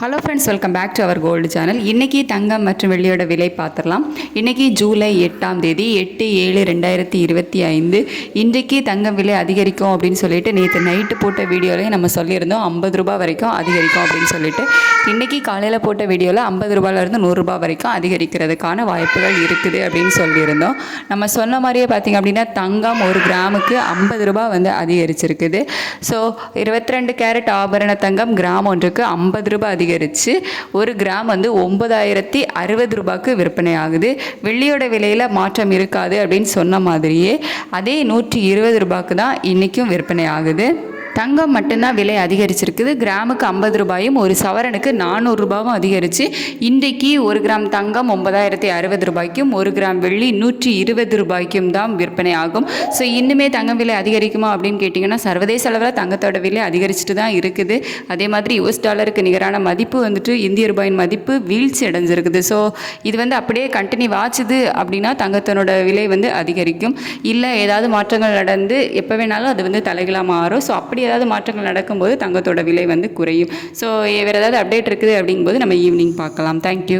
Hello friends, welcome back to our gold channel. இன்றைக்கி தங்கம் மற்றும் வெள்ளியோட விலை பார்த்துடலாம். இன்றைக்கி ஜூலை 8ஆம் தேதி 8/7/2025. இன்றைக்கி தங்கம் விலை அதிகரிக்கும் அப்படின்னு சொல்லிட்டு நேற்று நைட்டு போட்ட வீடியோலையும் நம்ம சொல்லியிருந்தோம் 50 ரூபா வரைக்கும் அதிகரிக்கும் அப்படின்னு சொல்லிட்டு. இன்றைக்கி காலையில் போட்ட வீடியோவில் 50 ரூபாயிலேருந்து 100 ரூபா வரைக்கும் அதிகரிக்கிறதுக்கான வாய்ப்புகள் இருக்குது அப்படின்னு சொல்லியிருந்தோம். நம்ம சொன்ன மாதிரியே பார்த்திங்க அப்படின்னா தங்கம் ஒரு கிராமுக்கு 50 ரூபா அதிகரிச்சிருக்குது. ஸோ 22 கேரட் ஆபரண தங்கம் கிராம் ஒன்றுக்கு 50 ரூபா அதிகரிச்சு ஒரு கிராம் 9,060 ரூபாய்க்கு விற்பனை ஆகுது. வெள்ளியோட விலையில் மாற்றம் இருக்காது அப்படின்னு சொன்ன மாதிரியே அதே 120 ரூபாய்க்கு தான் இன்றைக்கும் விற்பனை ஆகுது. தங்கம் மட்டும்தான் விலை அதிகரிச்சிருக்குது. கிராமுக்கு 50 ரூபாயும் ஒரு சவரனுக்கு 400 ரூபாயும் அதிகரித்து இன்றைக்கி ஒரு கிராம் தங்கம் 9,060 ரூபாய்க்கும் ஒரு கிராம் வெள்ளி 120 ரூபாய்க்கும் தான் விற்பனை ஆகும். ஸோ இன்னுமே தங்கம் விலை அதிகரிக்குமா அப்படின்னு கேட்டிங்கன்னா சர்வதேச அளவில் தங்கத்தோட விலை அதிகரிச்சுட்டு தான் இருக்குது. அதே மாதிரி US டாலருக்கு நிகரான மதிப்பு இந்திய ரூபாயின் மதிப்பு வீழ்ச்சி அடைஞ்சிருக்குது. ஸோ இது அப்படியே கண்டினியூ ஆச்சுது அப்படின்னா தங்கத்தினோட விலை அதிகரிக்கும். இல்லை ஏதாவது மாற்றங்கள் நடந்து எப்போ வேணாலும் அது தலைகளாக மாறும். ஸோ அப்படி ஏதாவது மாற்றங்கள் நடக்கும்போது தங்கத்தோட விலை குறையும். ஸோ வேறு ஏதாவது அப்டேட் இருக்குது அப்படிங்கும்போது நம்ம ஈவினிங் பார்க்கலாம். தேங்க்யூ.